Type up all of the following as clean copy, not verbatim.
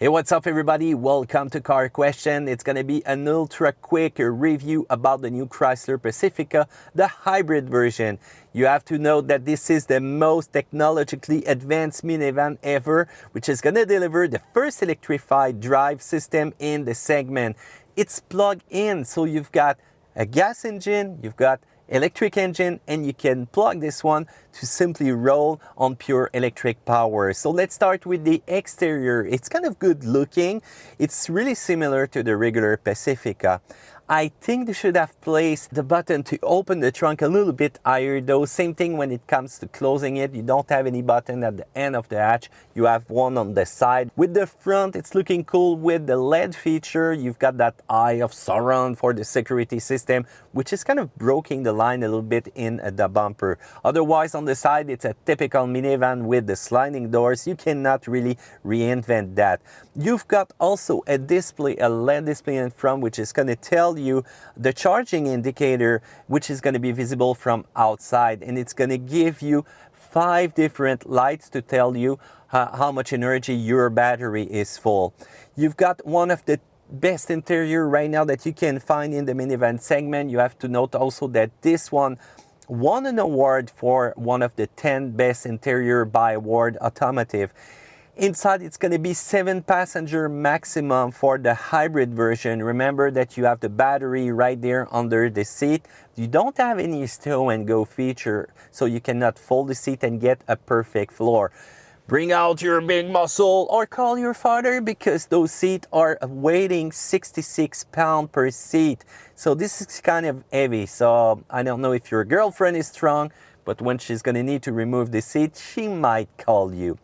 Hey, what's up everybody? Welcome to Car Question. It's going to be an ultra quick review about the new Chrysler Pacifica, the hybrid version. You have to know that this is the most technologically advanced minivan ever, which is going to deliver the first electrified drive system in the segment. It's plug-in, so you've got a gas engine, you've got electric engine, and you can plug this one to simply roll on pure electric power. So let's start with the exterior. It's kind of good looking. It's really similar to the regular Pacifica. I think they should have placed the button to open the trunk a little bit higher though. Same thing when it comes to closing it. You don't have any button at the end of the hatch. You have one on the side. With the front, it's looking cool with the LED feature. You've got that eye of Sauron for the security system, which is kind of breaking the line a little bit in the bumper. Otherwise, on the side, it's a typical minivan with the sliding doors. You cannot really reinvent that. You've got also a display, a LED display in front, which is going to tell you the charging indicator, which is going to be visible from outside, and it's going to give you 5 different lights to tell you how much energy your battery is full. You've got one of the best interior right now that you can find in the minivan segment. You have to note also that this one won an award for one of the 10 best interior by Award Automotive. Inside, it's going to be 7-passenger maximum for the hybrid version. Remember that you have the battery right there under the seat. You don't have any stow and go feature, so you cannot fold the seat and get a perfect floor. Bring out your big muscle or call your father, because those seats are weighing 66 pounds per seat. So this is kind of heavy. So I don't know if your girlfriend is strong, but when she's going to need to remove the seat, she might call you.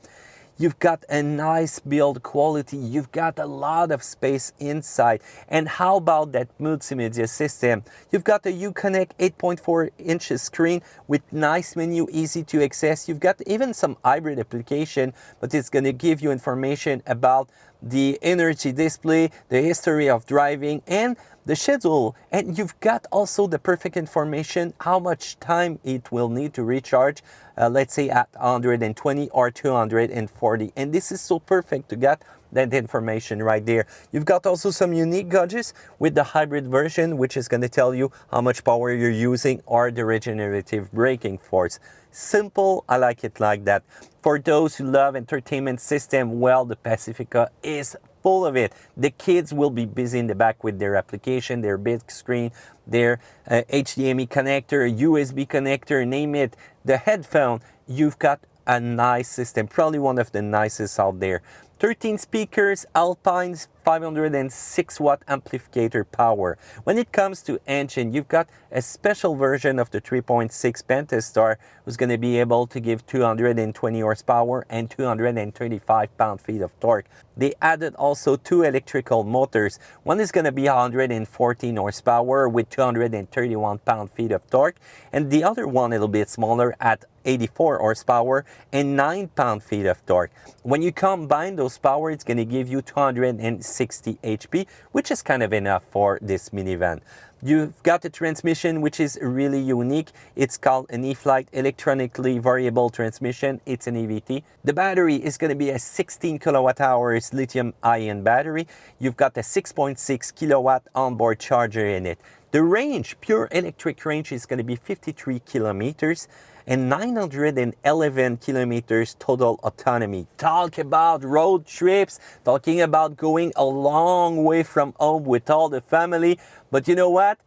You've got a nice build quality. You've got a lot of space inside. And how about that multimedia system? You've got a Uconnect 8.4 inches screen with nice menu, easy to access. You've got even some hybrid application, but it's going to give you information about the energy display, the history of driving, and the schedule. And you've got also the perfect information how much time it will need to recharge, let's say at 120 or 240. And this is so perfect to get that information right there. You've got also some unique gauges with the hybrid version, which is going to tell you how much power you're using or the regenerative braking force. Simple, I like it like that. For those who love entertainment system, well, the Pacifica is full of it. The kids will be busy in the back with their application, their big screen, their HDMI connector, USB connector, name it, the headphone. You've got a nice system, probably one of the nicest out there. 13 speakers, Alpine's 506 watt amplifier power. When it comes to engine, you've got a special version of the 3.6 Pentastar who's going to be able to give 220 horsepower and 235 pound-feet of torque. They added also 2 electrical motors. One is going to be 114 horsepower with 231 pound-feet of torque, and the other one a little bit smaller at 84 horsepower and 9 pound-feet of torque. When you combine those power, it's going to give you 260 HP, which is kind of enough for this minivan. You've got a transmission which is really unique. It's called an E-Flight electronically variable transmission. It's an EVT. The battery is going to be a 16 kilowatt hours lithium-ion battery. You've got a 6.6 kilowatt onboard charger in it. The range, pure electric range, is going to be 53 kilometers and 911 kilometers total autonomy. Talk about road trips, talking about going a long way from home with all the family. But you know what?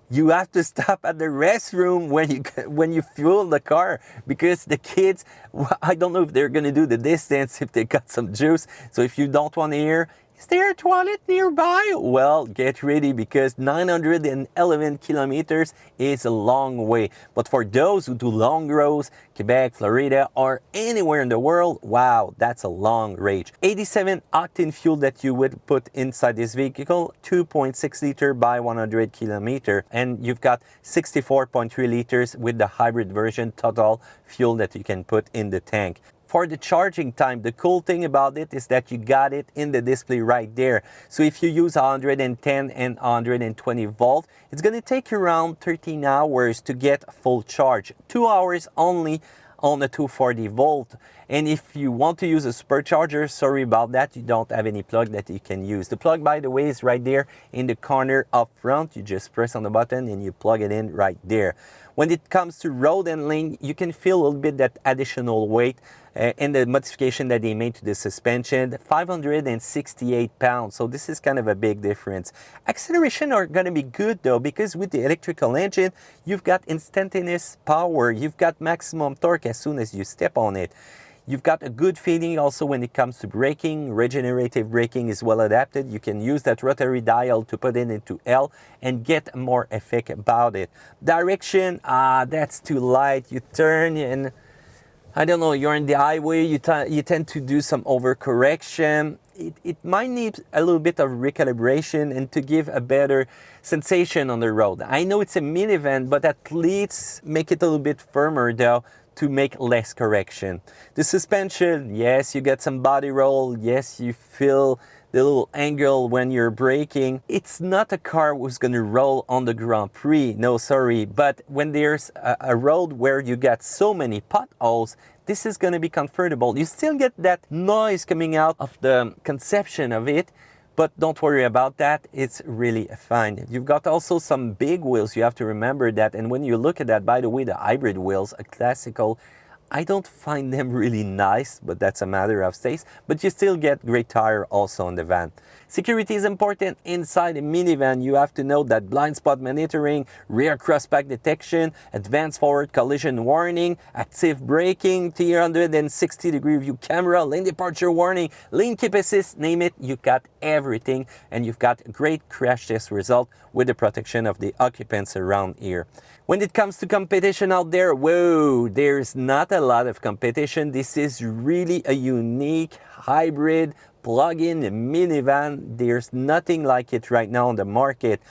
You have to stop at the restroom when you fuel the car, because the kids, I don't know if they're going to do the distance if they got some juice. So if you don't want to hear, is there a toilet nearby? Well, get ready, because 911 kilometers is a long way. But for those who do long roads, Quebec, Florida, or anywhere in the world, wow, that's a long range. 87 octane fuel that you would put inside this vehicle, 2.6 liter by 100 kilometer. And you've got 64.3 liters with the hybrid version total fuel that you can put in the tank. For the charging time, the cool thing about it is that you got it in the display right there. So if you use 110 and 120 volt, it's going to take you around 13 hours to get full charge. 2 hours only on a 240 volt. And if you want to use a supercharger, sorry about that, you don't have any plug that you can use. The plug, by the way, is right there in the corner up front. You just press on the button and you plug it in right there. When it comes to road handling, you can feel a little bit that additional weight and the modification that they made to the suspension, 568 pounds. So this is kind of a big difference. Acceleration are going to be good though, because with the electrical engine, you've got instantaneous power. You've got maximum torque as soon as you step on it. You've got a good feeling also when it comes to braking. Regenerative braking is well adapted. You can use that rotary dial to put it into L and get more effect about it. Direction, that's too light. You turn and I don't know, you're on the highway, you tend to do some overcorrection. It might need a little bit of recalibration and to give a better sensation on the road. I know it's a minivan, but at least make it a little bit firmer though, to make less correction. The suspension, yes, you get some body roll. Yes, you feel the little angle when you're braking. It's not a car who's gonna roll on the Grand Prix, no sorry, but when there's a road where you get so many potholes, this is gonna be comfortable. You still get that noise coming out of the conception of it, but don't worry about that, it's really fine. You've got also some big wheels, you have to remember that, and when you look at that, by the way, the hybrid wheels, a classical, I don't find them really nice, but that's a matter of taste, but you still get great tire also on the van. Security is important inside a minivan. You have to know that blind spot monitoring, rear crossback detection, advanced forward collision warning, active braking, 360-degree view camera, lane departure warning, lane keep assist, name it, you got everything, and you've got great crash test result with the protection of the occupants around here. When it comes to competition out there, whoa, there's not a lot of competition. This is really a unique hybrid plug-in minivan. There's nothing like it right now on the market.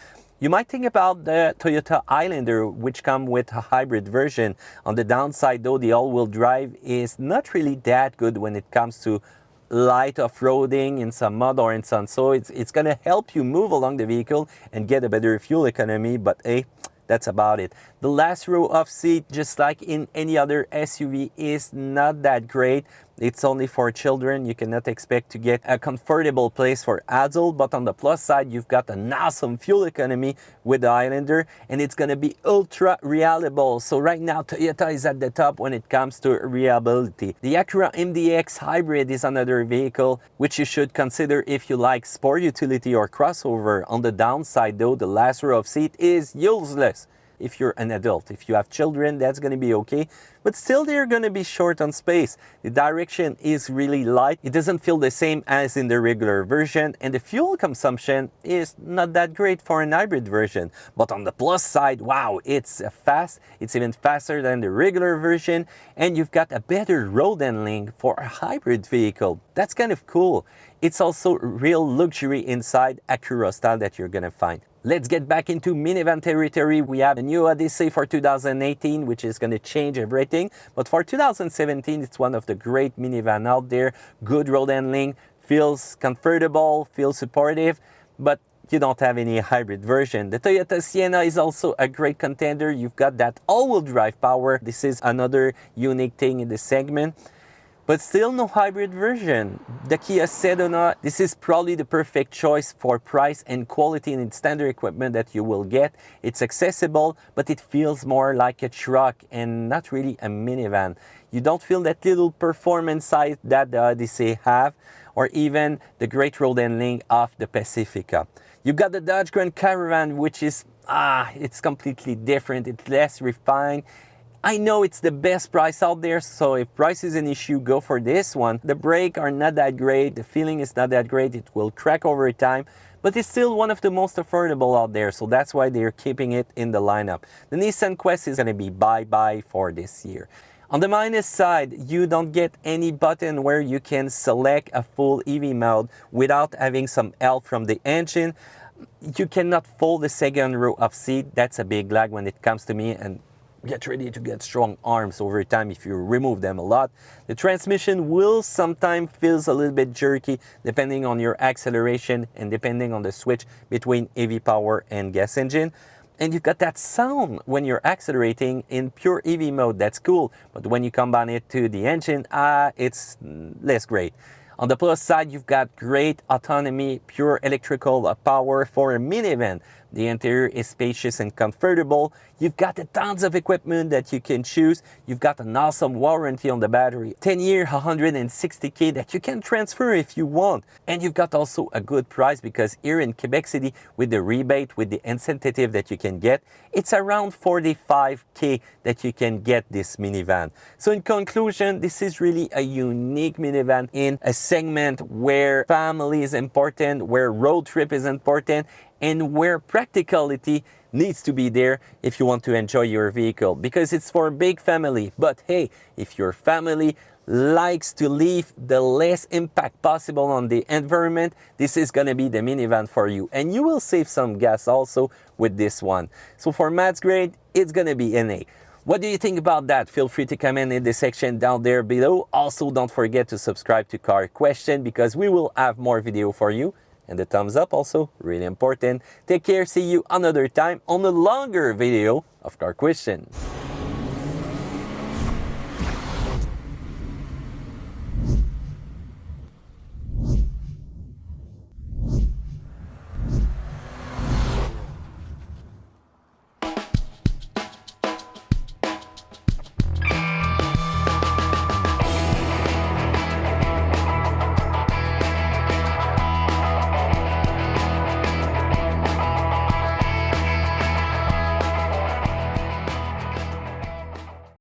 You might think about the Toyota Highlander, which come with a hybrid version. On the downside though, the all-wheel drive is not really that good when it comes to light off-roading in some mud or in some soil. It's going to help you move along the vehicle and get a better fuel economy, but hey, that's about it. The last row of seat, just like in any other SUV, is not that great. It's only for children. You cannot expect to get a comfortable place for adults, but on the plus side, you've got an awesome fuel economy with the Highlander, and it's going to be ultra reliable. So right now, Toyota is at the top when it comes to reliability. The Acura Mdx Hybrid is another vehicle which you should consider if you like sport utility or crossover. On the downside though, the last row of seat is useless. If you're an adult, if you have children, that's going to be okay, but still they're going to be short on space. The direction is really light. It doesn't feel the same as in the regular version, and the fuel consumption is not that great for an hybrid version. But on the plus side, wow, it's fast. It's even faster than the regular version, and you've got a better road handling for a hybrid vehicle. That's kind of cool. It's also real luxury inside Acura style that you're going to find. Let's get back into minivan territory. We have a new Odyssey for 2018, which is going to change everything. But for 2017, it's one of the great minivan out there. Good road handling, feels comfortable, feels supportive, but you don't have any hybrid version. The Toyota Sienna is also a great contender. You've got that all-wheel drive power. This is another unique thing in the segment. But still no hybrid version. The Kia Sedona, this is probably the perfect choice for price and quality and standard equipment that you will get. It's accessible, but it feels more like a truck and not really a minivan. You don't feel that little performance side that the Odyssey have, or even the great road handling of the Pacifica. You've got the Dodge Grand Caravan, which is, it's completely different. It's less refined. I know it's the best price out there, so if price is an issue, go for this one. The brakes are not that great, the feeling is not that great, it will crack over time, but it's still one of the most affordable out there, so that's why they're keeping it in the lineup. The Nissan Quest is going to be bye-bye for this year. On the minus side, you don't get any button where you can select a full EV mode without having some help from the engine. You cannot fold the second row of seat, that's a big lag when it comes to me, and get ready to get strong arms over time if you remove them a lot. The transmission will sometimes feel a little bit jerky depending on your acceleration and depending on the switch between EV power and gas engine. And you've got that sound when you're accelerating in pure EV mode. That's cool. But when you combine it to the engine, it's less great. On the plus side, you've got great autonomy, pure electrical power for a minivan. The interior is spacious and comfortable. You've got tons of equipment that you can choose. You've got an awesome warranty on the battery. 10-year, 160K that you can transfer if you want. And you've got also a good price because here in Quebec City, with the rebate, with the incentive that you can get, it's around 45K that you can get this minivan. So in conclusion, this is really a unique minivan in a segment where family is important, where road trip is important, and where practicality needs to be there if you want to enjoy your vehicle, because it's for a big family. But hey, if your family likes to leave the less impact possible on the environment, this is going to be the minivan for you, and you will save some gas also with this one. So for maths grade, it's going to be an A. What do you think about that? Feel free to comment in the section down there below. Also, don't forget to subscribe to Car Question because we will have more video for you. And the thumbs up also, really important. Take care, see you another time on a longer video of Car Question.